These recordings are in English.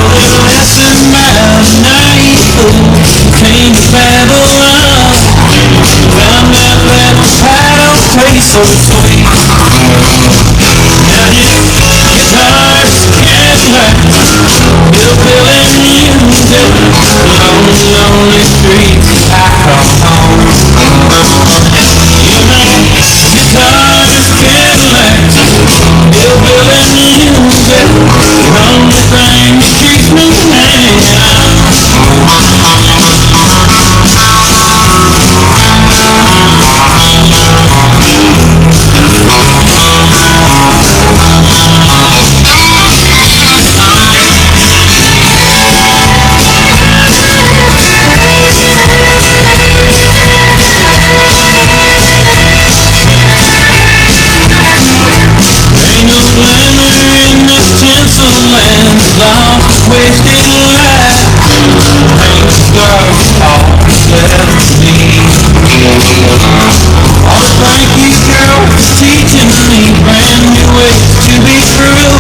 Another lesson by a naive fool came to Babylon. Found out that paddle tastes so sweet. Now his guitar's Cadillac, hillbilly music, lonely, lonely streets I call home. Yeah, my guitar's Cadillac, hillbilly music, lonely thing that keeps me hanging on. Ain't no glamour in this tinsel land, lost, wasted life. Ain't the girl all that's left for me. Oh, thank you, girl, for teaching me brand new ways to be true.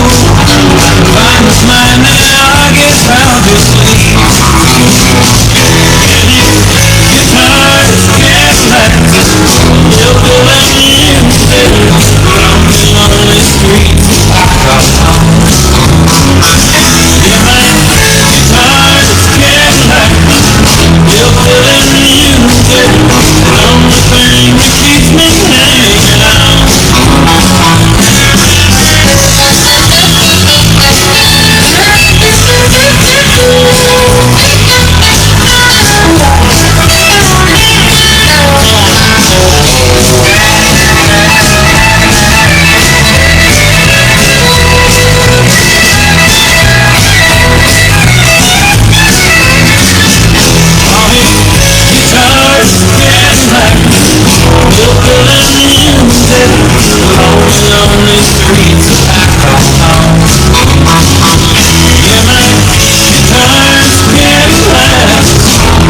Find this mind now, I guess I'll just leave. And his guitar's Cadillac, hillbilly music, lonely, lonely streets I call home. Yeah, my guitar's Cadillac, hillbilly music, lonely thing that keeps me hanging on. All his guitar's Cadillac, hillbilly music, lonely, lonely streets I call home. Yeah, my guitar's Cadillac,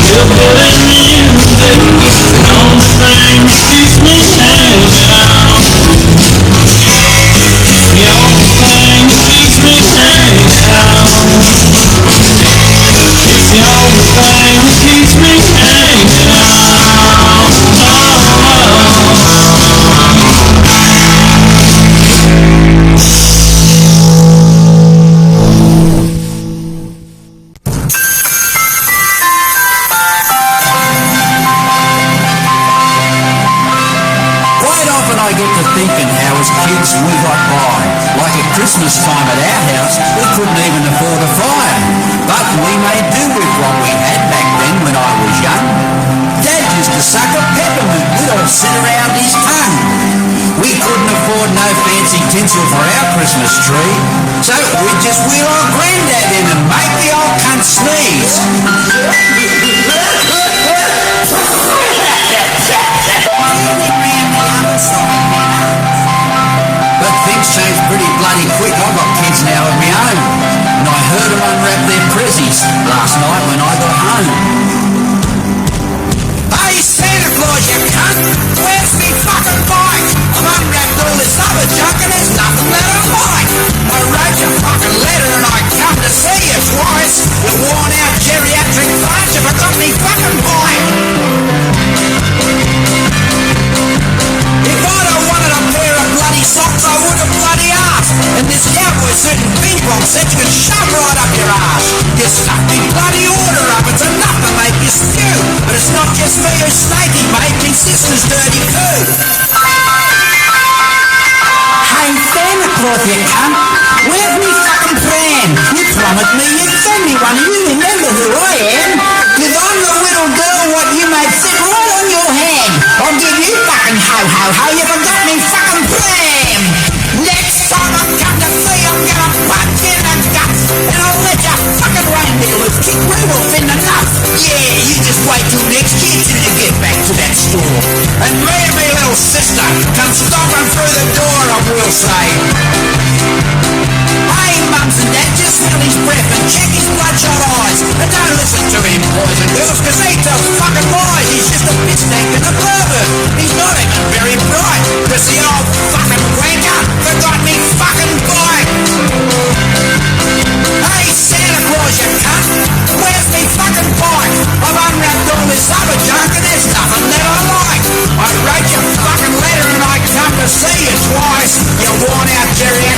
hillbilly music, lonely thing that keeps me hanging on. The only thing that keeps me hanging on. It's the only thing that keeps me hanging on. Quite often I get to thinking how as kids we got by. Like at Christmas time at our house, we couldn't even afford a fire. But we made do with what we had back then when I was young. Dad used to suck a peppermint. We'd all sit around his tongue. We couldn't afford no fancy tinsel for our Christmas tree. So we'd just wheel our granddad in and make the old cunt sneeze. But things change pretty bloody quick. I've got kids now of my own. And I heard them unwrap their prezzies last night when I got home. Hey, Santa Claus, you cunt! Where's me fucking bike? I've unwrapped all this other junk and there's nothing that I like. I wrote you a fucking letter and I come to see you twice. You worn out geriatric farts, you forgot me fucking bike. If I'd have wanted a pair of bloody socks, I would have bloody asked. And this cowboy suit and ping pong set you can shove right up your ass. You stuffed me bloody order up, it's enough to make you stew. But it's not just me who's snaky, mate, me sister's dirty too. Hey, Santa Claus, you cunt, where's me fucking plan? You promised me you'd send me one, you remember who I am? Cause I'm the little girl what you made sit right on your hand. I'll give you fucking ho-ho-ho, you forgot me fucking plan. Next time I come to see, I'm gonna punch you in the guts. And I'll let your fucking reindeer loose, kick Rudolph in the nuts. Yeah, you just wait till next year till you get back to that store. And me and me little sister come stomping through the door, I will say. Hey, mums and dad, just smell his breath and check his bloodshot eyes. And don't listen to him, boys and girls, cause he tells fucking lies. He's just a bitch tank and a pervert. He's not even very bright, cause the old fucking wanker forgot me fucking bike.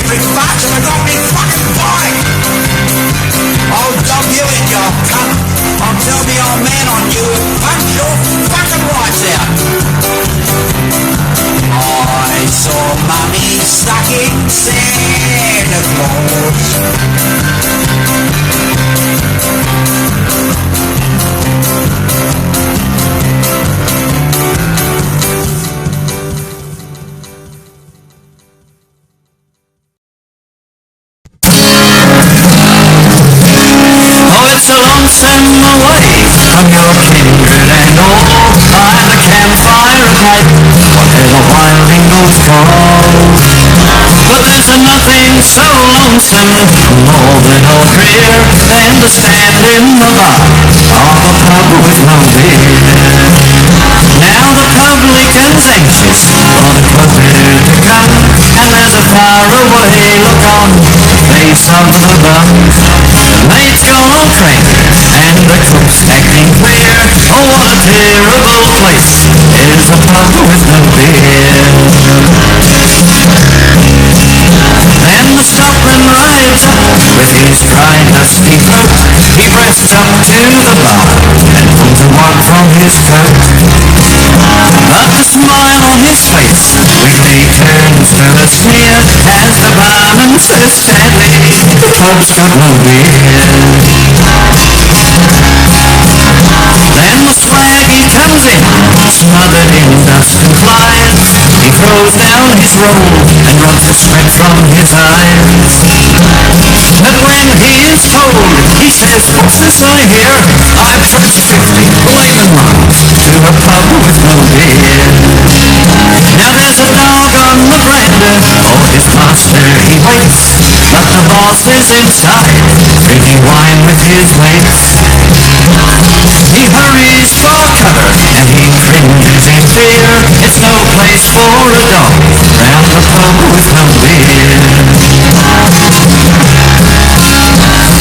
electric bus and I got me fucking bike. I'll dump you in your cunt. I'll tell the old man on you and punch your fucking lights out. I saw Mummy sucking Santa Claus. It's a lonesome away from your kindred and all, by the campfire at night, where the wilding goats call. But there's nothing so lonesome more than all drear than to stand in the bar of a pub with no beer. Now the publican's anxious for the closer to come, and there's a faraway look on the face of the bum. The mate's gone all cranky, and the cook's acting queer. Oh, what a terrible place is a pub with no beer. Then the stockman rides up with his dry, dusty throat. He pressed up to the bar and pulled a wad from his coat. But the smile on his face quickly turns to a sneer as the barman says sadly, the pub's got no beer. Then the swaggy comes in, smothered in dust and flies. He throws down his roll and rubs the sweat from his eyes. But when he is told, he says, what's this I hear? I've trudged 50 blaming miles to a pub with no beer. Now there's a dog on the veranda, for his master he waits. But the boss is inside, drinking wine with his mates. He hurries for cover, and he cringes in fear. It's no place for a dog, round the pub with no beer.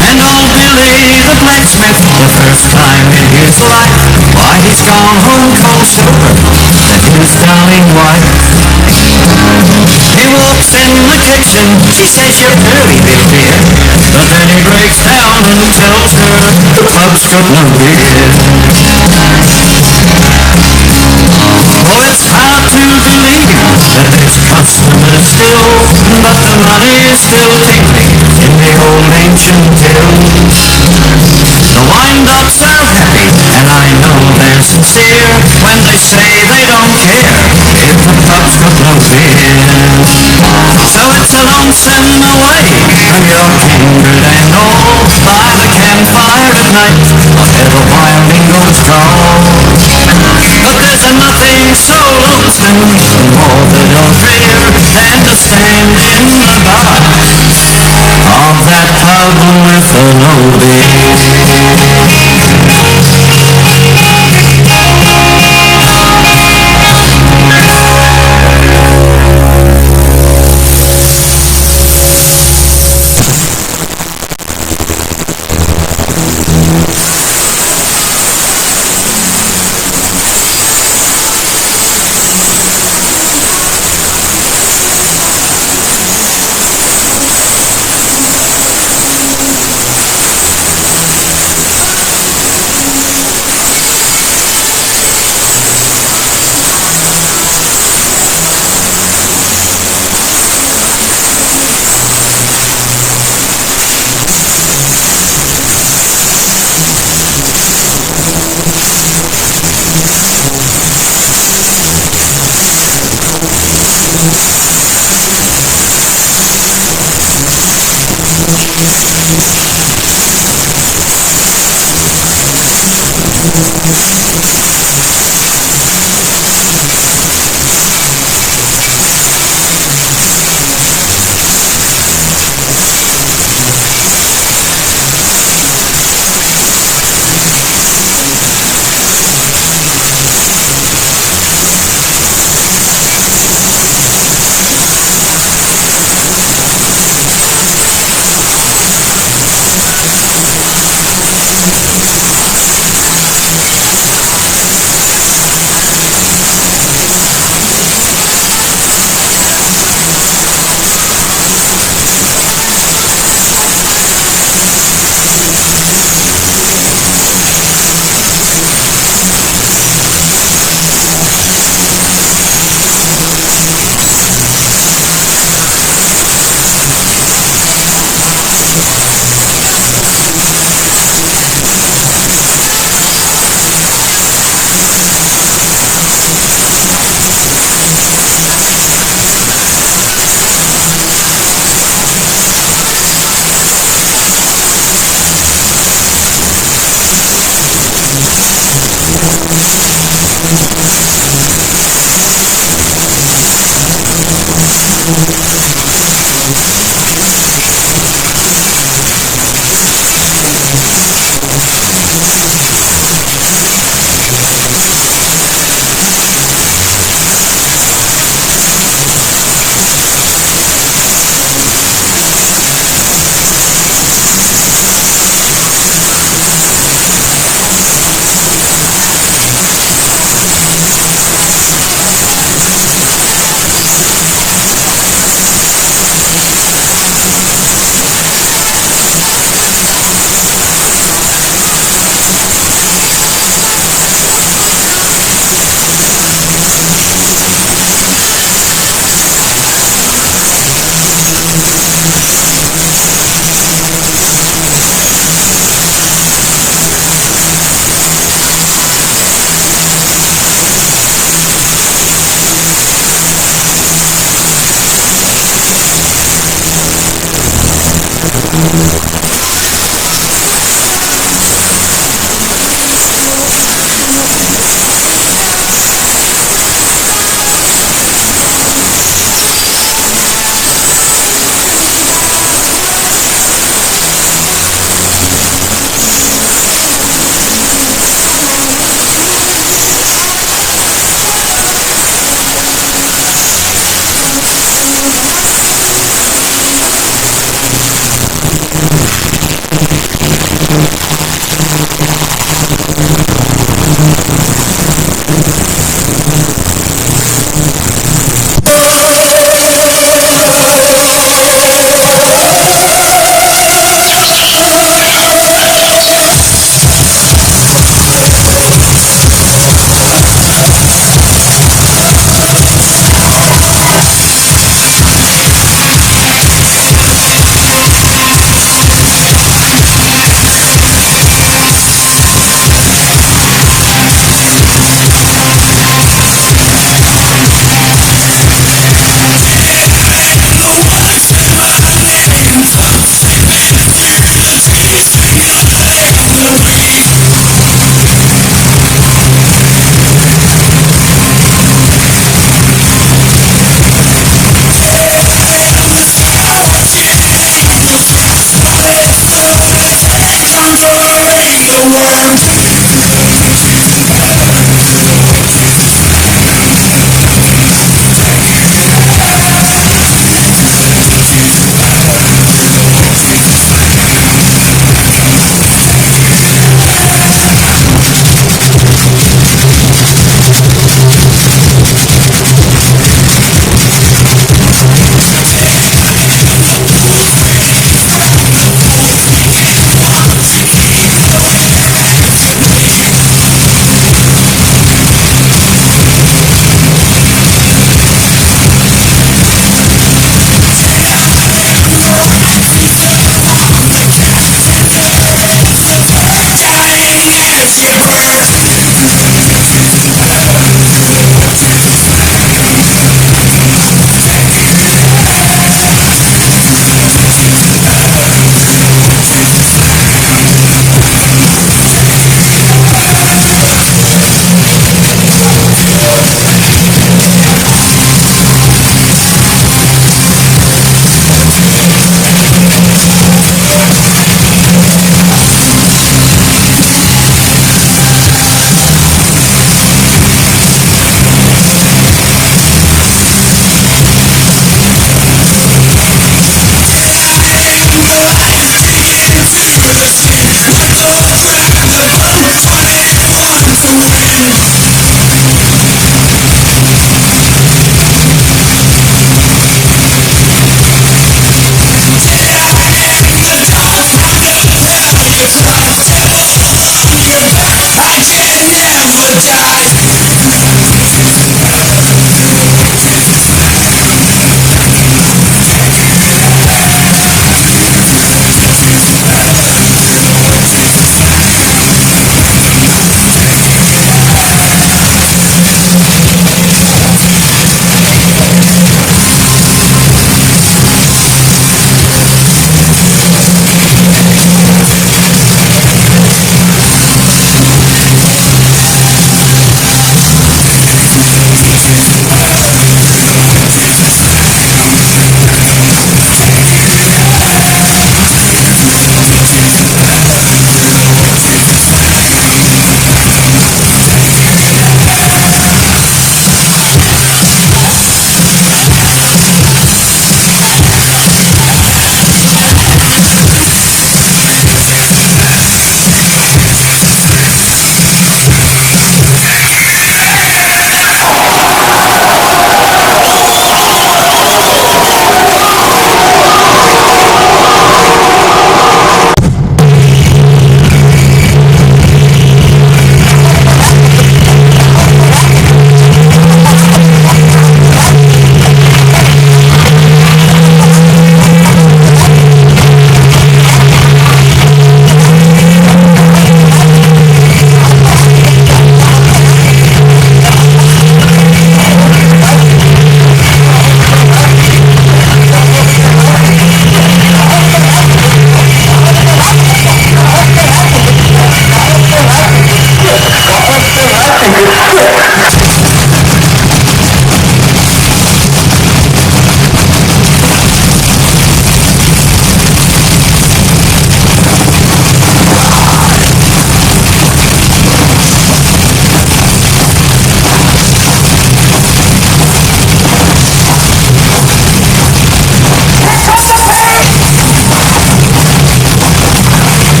And old Billy the blacksmith, the first time in his life, why he's gone home cold sober to his darling wife. He walks in the kitchen, she says you're early, big dear. But then he breaks down and tells her the pub's got no beer. Oh, it's hard to believe that there's customers still, but the money's still tinkling in the old ancient tills. The wind-ups are happy, and I know they're sincere when they say they don't care if the pub's got no beer. So it's a lonesome away from your kindred and all, by the campfire at night, where the wilding goats call. But there's nothing so lonesome more than your drear than to stand in the bar of that pub with no beer.